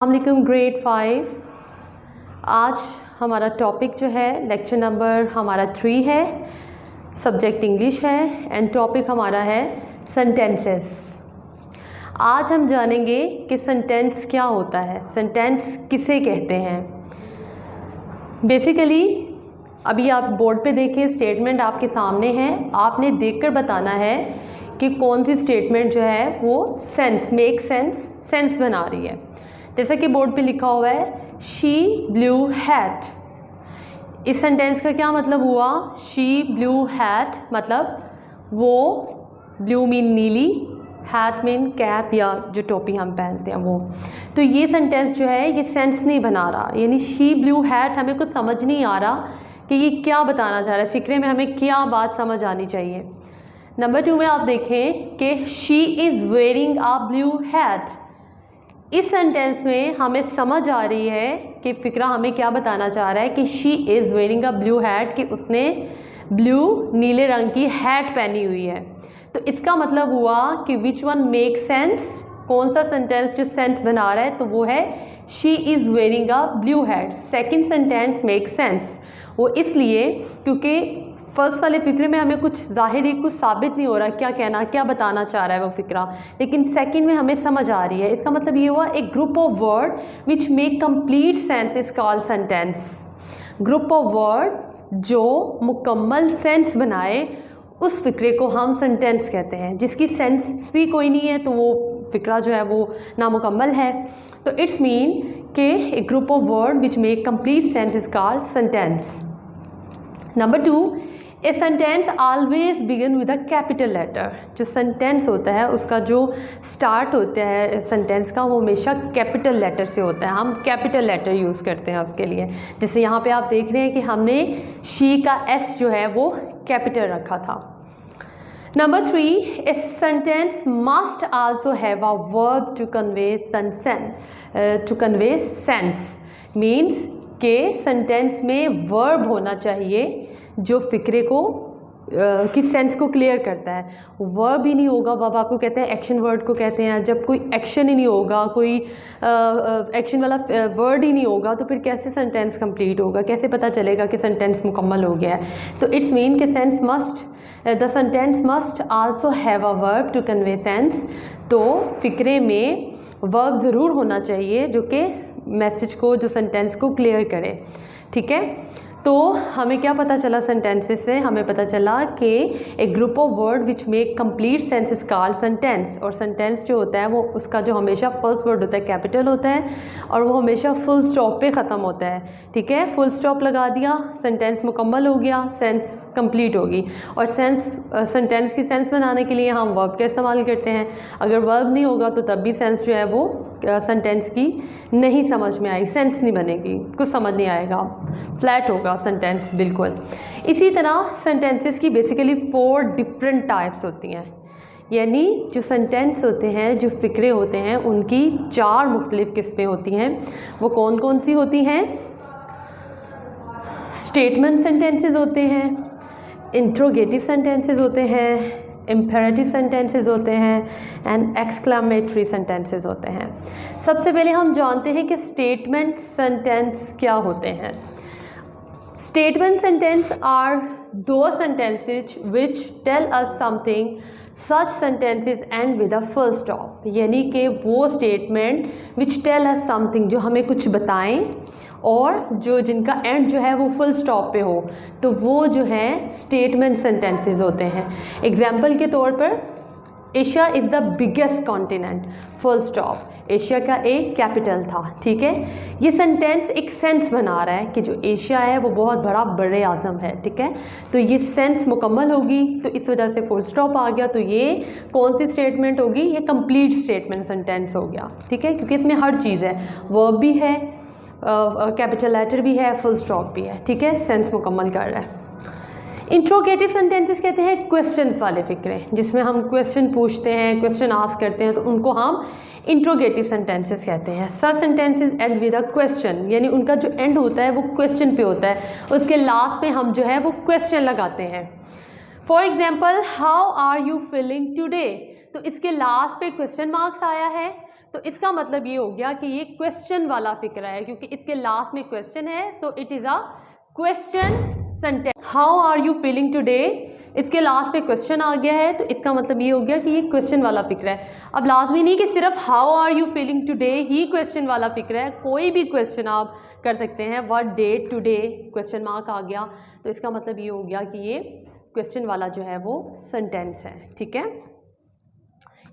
अस्सलामुअलैकुम ग्रेड 5। आज हमारा टॉपिक जो है लेक्चर नंबर हमारा 3 है, सब्जेक्ट इंग्लिश है एंड टॉपिक हमारा है सेंटेंसेस। आज हम जानेंगे कि सेंटेंस क्या होता है, सेंटेंस किसे कहते हैं। बेसिकली अभी आप बोर्ड पे देखें, स्टेटमेंट आपके सामने है, आपने देखकर बताना है कि कौन सी स्टेटमेंट जो है वो मेक सेंस बना रही है। जैसा कि बोर्ड पे लिखा हुआ है शी ब्लू हैट। इस सेंटेंस का क्या मतलब हुआ? शी ब्लू हैट मतलब वो, ब्लू मीन नीली, हैट मीन कैप या जो टोपी हम पहनते हैं वो। तो ये सेंटेंस जो है ये सेंस नहीं बना रहा, यानी शी ब्लू हैट हमें कुछ समझ नहीं आ रहा कि ये क्या बताना चाह रहा है, फिक्रे में हमें क्या बात समझ आनी चाहिए। नंबर 2 में आप देखें कि she is wearing a blue hat. इस सेंटेंस में हमें समझ आ रही है कि फिक्रा हमें क्या बताना चाह रहा है कि she is wearing a blue hat, कि उसने ब्लू नीले रंग की हैट पहनी हुई है। तो इसका मतलब हुआ कि विच वन मेक सेंस, कौन सा सेंटेंस जो सेंस बना रहा है, तो वो है she is wearing a blue hat. Second sentence make sense, वो इसलिए क्योंकि फर्स्ट वाले फिक्रे में हमें कुछ ज़ाहिरी कुछ साबित नहीं हो रहा क्या कहना, क्या बताना चाह रहा है वो फिक्रा, लेकिन सेकंड में हमें समझ आ रही है। इसका मतलब ये हुआ एक group of word which make complete sense is called sentence. Group of word जो मुकम्मल सेंस बनाए उस फिक्रे को हम सेंटेंस कहते हैं। जिसकी सेंस ही कोई नहीं है तो वो फिक्रा जो है वो नामुकम्मल है। तो इट्स मीन कि एक group of word which make complete sense is called sentence. Number 2, a sentence always begin with a capital letter. जो सेंटेंस होता है उसका जो स्टार्ट होता है सेंटेंस का वो हमेशा कैपिटल लेटर से होता है। हम कैपिटल लेटर यूज़ करते हैं उसके लिए। जैसे यहाँ पे आप देख रहे हैं कि हमने शी का एस जो है वो कैपिटल रखा था। Number 3, a sentence must also have a verb to convey sense. Means के सेंटेंस में वर्ब होना चाहिए जो फिक्रे को की सेंस को क्लियर करता है। वर्ब ही नहीं होगा, अब आपको कहते हैं एक्शन वर्ड को कहते हैं, जब कोई एक्शन ही नहीं होगा, कोई एक्शन वाला वर्ड ही नहीं होगा तो फिर कैसे सेंटेंस कंप्लीट होगा, कैसे पता चलेगा कि सेंटेंस मुकम्मल हो गया है। तो इट्स मीन कि the sentence must also have a verb to convey sense. तो फिक्रे में वर्ब ज़रूर होना चाहिए जो कि मैसेज को, जो सेंटेंस को क्लियर करे। ठीक है, तो हमें क्या पता चला सेंटेंसेस से? हमें पता चला कि एक group of word which make complete sense is called sentence. और सेंटेंस जो होता है वो उसका जो हमेशा फर्स्ट वर्ड होता है कैपिटल होता है और वो हमेशा फुल स्टॉप पे ख़त्म होता है। ठीक है, फुल स्टॉप लगा दिया, सेंटेंस मुकम्मल हो गया, सेंस कंप्लीट होगी। और सेंटेंस की सेंस बनाने के लिए हम वर्ब का इस्तेमाल करते हैं। अगर वर्ब नहीं होगा तो तब भी सेंस जो है वो सेंटेंस की नहीं समझ में आई, सेंस नहीं बनेगी, कुछ समझ नहीं आएगा, फ्लैट होगा सेंटेंस बिल्कुल। इसी तरह सेंटेंसेस की बेसिकली 4 डिफरेंट टाइप्स होती हैं। यानी जो सेंटेंस होते हैं, जो फिक्रे होते हैं, उनकी 4 मुख्तलिफ किस्में होती हैं। वो कौन कौन सी होती हैं? स्टेटमेंट सेंटेंसेस होते हैं, इंट्रोगेटिव सेंटेंसेस होते हैं, इम्पेरेटिव सेंटेंसेस होते हैं एंड एक्सक्लेमेटरी सेंटेंसेस होते हैं। सबसे पहले हम जानते हैं कि स्टेटमेंट सेंटेंस क्या होते हैं। Statement sentence are those sentences which tell us something. Such sentences end with a full stop। यानी कि वो statement which tell us something, जो हमें कुछ बताएं और जो जिनका एंड जो है वो फुल स्टॉप पे हो, तो वो जो है स्टेटमेंट सेंटेंसेस होते हैं। एग्जाम्पल के तौर पर Asia is the biggest continent, full stop. Asia का एक कैपिटल था। ठीक है, ये सेंटेंस एक सेंस बना रहा है कि जो एशिया है वो बहुत बड़ा बड़े आज़म है। ठीक है, तो ये सेंस मुकम्मल होगी, तो इस वजह से फुल स्टॉप आ गया। तो ये कौन सी स्टेटमेंट होगी? ये कंप्लीट स्टेटमेंट सेंटेंस हो गया। ठीक है, क्योंकि इसमें हर चीज़ है, वर्ब भी है, कैपिटल लेटर भी है, फुल स्टॉप भी है। ठीक है, सेंस मुकम्मल कर रहा है। इंट्रोगेटिव सेंटेंसेस कहते हैं क्वेश्चंस वाले फिक्रे, जिसमें हम क्वेश्चन पूछते हैं, क्वेश्चन आस्क करते हैं, तो उनको हम इंट्रोगेटिव सेंटेंसेस कहते हैं। सच sentences end with a question, यानी उनका जो एंड होता है वो क्वेश्चन पे होता है, उसके लास्ट में हम जो है वो क्वेश्चन लगाते हैं। For example, how are you feeling today, तो इसके लास्ट पे क्वेश्चन मार्क्स आया है, तो इसका मतलब ये हो गया कि ये क्वेश्चन वाला फिक्रा है, क्योंकि इसके लास्ट में क्वेश्चन है, तो it is a question sentence. How are you feeling today, इसके लास्ट पे क्वेश्चन आ गया है, तो इसका मतलब ये हो गया कि ये क्वेश्चन वाला फिक्र है। अब लाजमी नहीं कि सिर्फ how are you feeling today ही क्वेश्चन वाला फिक्र है, कोई भी क्वेश्चन आप कर सकते हैं। What day today question mark आ गया, तो इसका मतलब ये हो गया कि ये क्वेश्चन वाला जो है वो सेंटेंस है। ठीक है,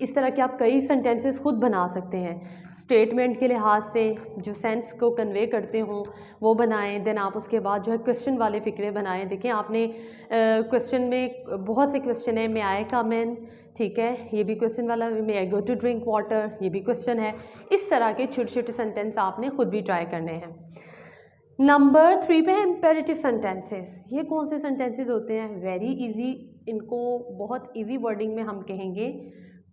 इस तरह के आप कई सेंटेंसेस खुद बना सकते हैं। स्टेटमेंट के लिहाज से जो सेंस को कन्वे करते हों वो बनाएं, देन आप उसके बाद जो है क्वेश्चन वाले फिक्रे बनाएं। देखिए आपने क्वेश्चन में बहुत से क्वेश्चन है, मे आई कम इन, ठीक है, ये भी क्वेश्चन वाला, मे आई गो टू ड्रिंक वाटर, ये भी क्वेश्चन है। इस तरह के छोटे छोटे सेंटेंस आपने खुद भी ट्राई करने हैं। नंबर 3 पे है इम्पेरेटिव सेंटेंसेस। ये कौन से सेंटेंसेस होते हैं? वेरी इजी, इनको बहुत इजी वर्डिंग में हम कहेंगे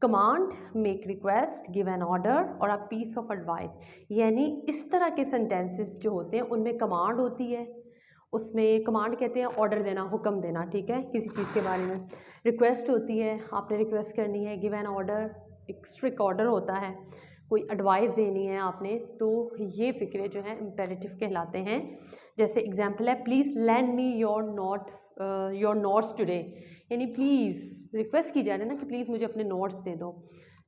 command, make request, give an order और अ पीस ऑफ एडवाइस। यानी इस तरह के सेंटेंसेस जो होते हैं उनमें कमांड होती है, उसमें कमांड कहते हैं ऑर्डर देना, हुक्म देना, ठीक है, किसी चीज़ के बारे में। रिक्वेस्ट होती है, आपने रिक्वेस्ट करनी है। गिव एन ऑर्डर, एक स्ट्रिक्ट ऑर्डर होता है, कोई एडवाइस देनी है आपने, तो ये फिक्रे जो हैं इम्पेरेटिव कहलाते हैं। जैसे एग्जांपल है, please land me your notes today, यानी प्लीज़ रिक्वेस्ट की जा रही है ना कि प्लीज़ मुझे अपने नोट्स दे दो।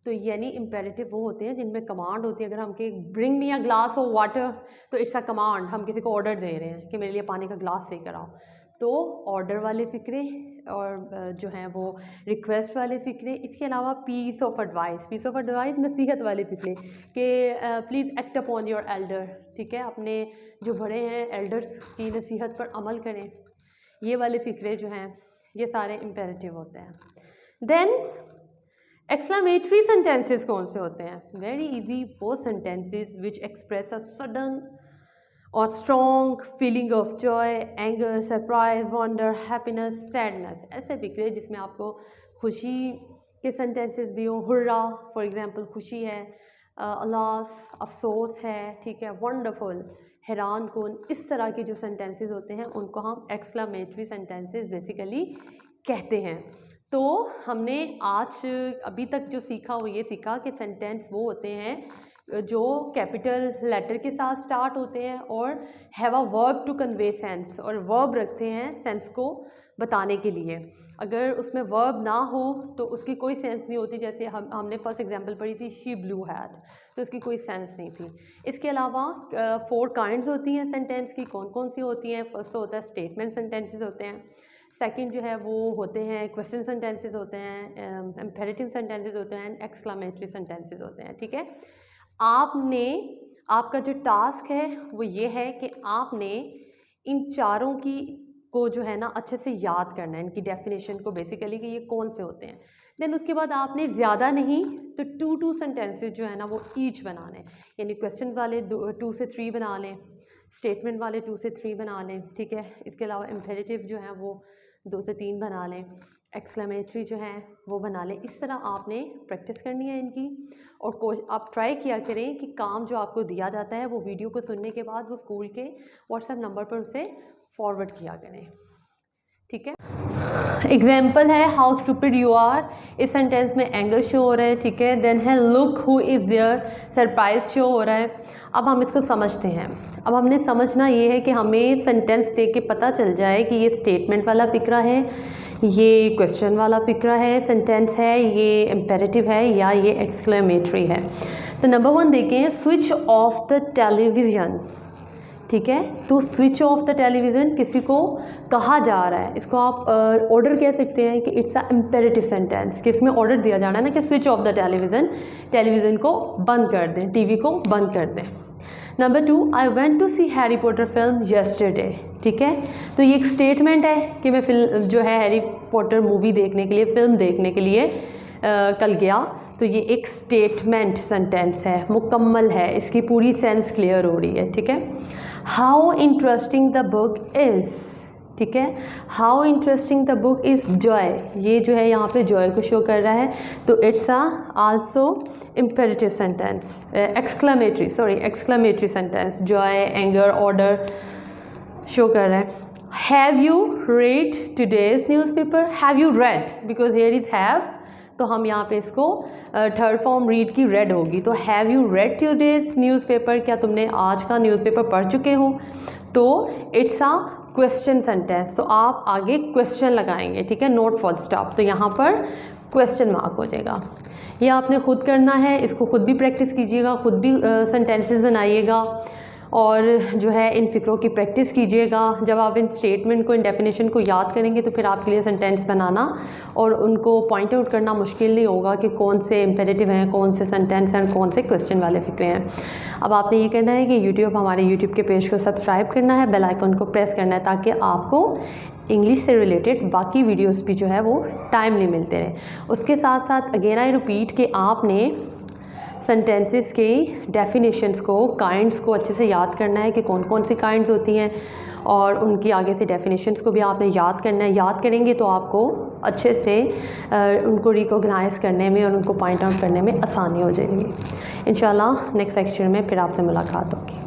तो यानी इम्पेरेटिव वो होते हैं जिनमें कमांड होती है। अगर हम के bring me a glass of water, तो इट्स अ कमांड, हम किसी को ऑर्डर दे रहे हैं कि मेरे लिए पानी का ग्लास लेकर आओ। तो ऑर्डर वाले फिक्रे और जो हैं वो रिक्वेस्ट वाले फिक्रे। इसके अलावा पीस ऑफ एडवाइस नसीहत वाले फिक्रे कि please act upon your Elder, ठीक है, अपने जो बड़े हैं एल्डर्स की नसीहत पर अमल करें। ये वाले फिक्रे जो हैं ये सारे इम्पेरेटिव होते हैं। देन एक्सक्लेमेटरी सेंटेंसेस कौन से होते हैं? वेरी इजी, वो sentences which express a sudden और strong feeling of joy, anger, surprise, wonder, happiness, sadness. ऐसे फिक्रे जिसमें आपको खुशी के सेंटेंसेस भी हो, हुर्रा फॉर एग्जांपल खुशी है, अलास अफसोस है, ठीक है, वंडरफुल हैरान कुन। इस तरह के जो सेंटेंसेस होते हैं उनको हम एक्सक्लेमेटरी सेंटेंसेस बेसिकली कहते हैं। तो हमने आज अभी तक जो सीखा वो ये सीखा कि सेंटेंस वो होते हैं जो कैपिटल लेटर के साथ स्टार्ट होते हैं और have a verb to convey sense, और वर्ब रखते हैं सेंस को बताने के लिए। अगर उसमें वर्ब ना हो तो उसकी कोई सेंस नहीं होती। जैसे हमने फर्स्ट एग्जांपल पढ़ी थी, शी ब्लू हैट, तो उसकी कोई सेंस नहीं थी। इसके अलावा 4 काइंड्स होती हैं सेंटेंस की। कौन कौन सी होती हैं? फर्स्ट तो होता है स्टेटमेंट सेंटेंसेस होते हैं, सेकंड जो है वो होते हैं क्वेश्चन सेंटेंसेस होते हैं, इम्पेरेटिव सेंटेंसेस होते हैं, एक्सक्लेमेटरी सेंटेंसेस होते हैं, ठीक है। आपका जो टास्क है वो ये है कि आपने इन चारों को जो है ना अच्छे से याद करना है, इनकी डेफिनेशन को बेसिकली कि ये कौन से होते हैं। देन उसके बाद आपने ज़्यादा नहीं तो 2 सेंटेंसेस जो है ना वो ईच बनाने हैं, यानी क्वेश्चन वाले 2 से 3 बना लें, स्टेटमेंट वाले 2 से 3 बना लें, ठीक है। इसके अलावा इम्पेरेटिव जो है वो 2 से 3 बना लें, एक्सक्लेमेटरी जो है वो बना लें। इस तरह आपने प्रैक्टिस करनी है इनकी, और आप ट्राई किया करें कि काम जो आपको दिया जाता है वो वीडियो को सुनने के बाद वो स्कूल के व्हाट्सएप नंबर पर उसे फॉरवर्ड किया करें, ठीक है। एग्जाम्पल है, हाउ स्टूपिड यू आर, इस सेंटेंस में एंगर शो हो रहा है, ठीक है। देन है look who is there, surprise show हो रहा है। अब हम इसको समझते हैं। अब हमने समझना ये है कि हमें सेंटेंस देख के पता चल जाए कि ये स्टेटमेंट वाला फिक्रा है, ये क्वेश्चन वाला फिक्रा है, सेंटेंस है, ये इम्पेरेटिव है या ये एक्सक्लेमेटरी है। तो नंबर 1 देखें, स्विच ऑफ द टेलीविज़न, ठीक है। तो स्विच ऑफ द टेलीविज़न किसी को कहा जा रहा है, इसको आप ऑर्डर कह सकते हैं कि इट्स अ इम्पेरेटिव सेंटेंस, कि इसमें ऑर्डर दिया जाना है ना कि switch off the television, television को बंद कर दें, टीवी को बंद कर दें। Number 2, I went to see Harry Potter film yesterday, ठीक है। तो ये एक स्टेटमेंट है कि मैं फिल्म जो है हैरी पॉटर मूवी देखने के लिए, फिल्म देखने के लिए कल गया। तो ये एक स्टेटमेंट सेंटेंस है, मुकम्मल है, इसकी पूरी सेंस क्लियर हो रही है, ठीक है। How interesting the book is, ठीक है, how interesting the book is Joy, ये जो है यहाँ पे जॉय को शो कर रहा है, तो it's also imperative sentence, exclamatory sentence, Joy, anger, order show कर रहा है। Have you read today's newspaper, have you read, because here is have, तो हम यहाँ पे इसको थर्ड फॉर्म रीड की रेड होगी। तो have you read today's newspaper, क्या तुमने आज का न्यूज़पेपर पढ़ चुके हो। तो इट्स अ क्वेश्चन सेंटेंस, तो आप आगे क्वेश्चन लगाएंगे, ठीक है, नोट फुल स्टॉप, तो यहाँ पर क्वेश्चन मार्क हो जाएगा। ये आपने खुद करना है, इसको खुद भी प्रैक्टिस कीजिएगा, खुद भी सेंटेंसेस बनाइएगा और जो है इन फ़िक्रों की प्रैक्टिस कीजिएगा। जब आप इन स्टेटमेंट को, इन डेफिनेशन को याद करेंगे तो फिर आपके लिए सेंटेंस बनाना और उनको पॉइंट आउट करना मुश्किल नहीं होगा कि कौन से इम्पेरेटिव हैं, कौन से सेंटेंस हैं, कौन से क्वेश्चन वाले फ़िक्रे हैं। अब आपने ये करना है कि हमारे यूट्यूब के पेज को सब्सक्राइब करना है, बेल आइकन को प्रेस करना है, ताकि आपको इंग्लिश से रिलेटेड बाकी वीडियोस भी जो है वो टाइमली मिलते रहे। उसके साथ साथ अगेन आई रिपीट कि आपने सेंटेंसेस के डेफिनेशंस को, काइंड्स को अच्छे से याद करना है कि कौन कौन सी काइंड्स होती हैं और उनकी आगे से डेफिनेशंस को भी आपने याद करना है। याद करेंगे तो आपको अच्छे से उनको रिकॉग्नाइज़ करने में और उनको पॉइंट आउट करने में आसानी हो जाएगी। इंशाल्लाह नेक्स्ट लेक्चर में फिर आपसे मुलाकात होगी।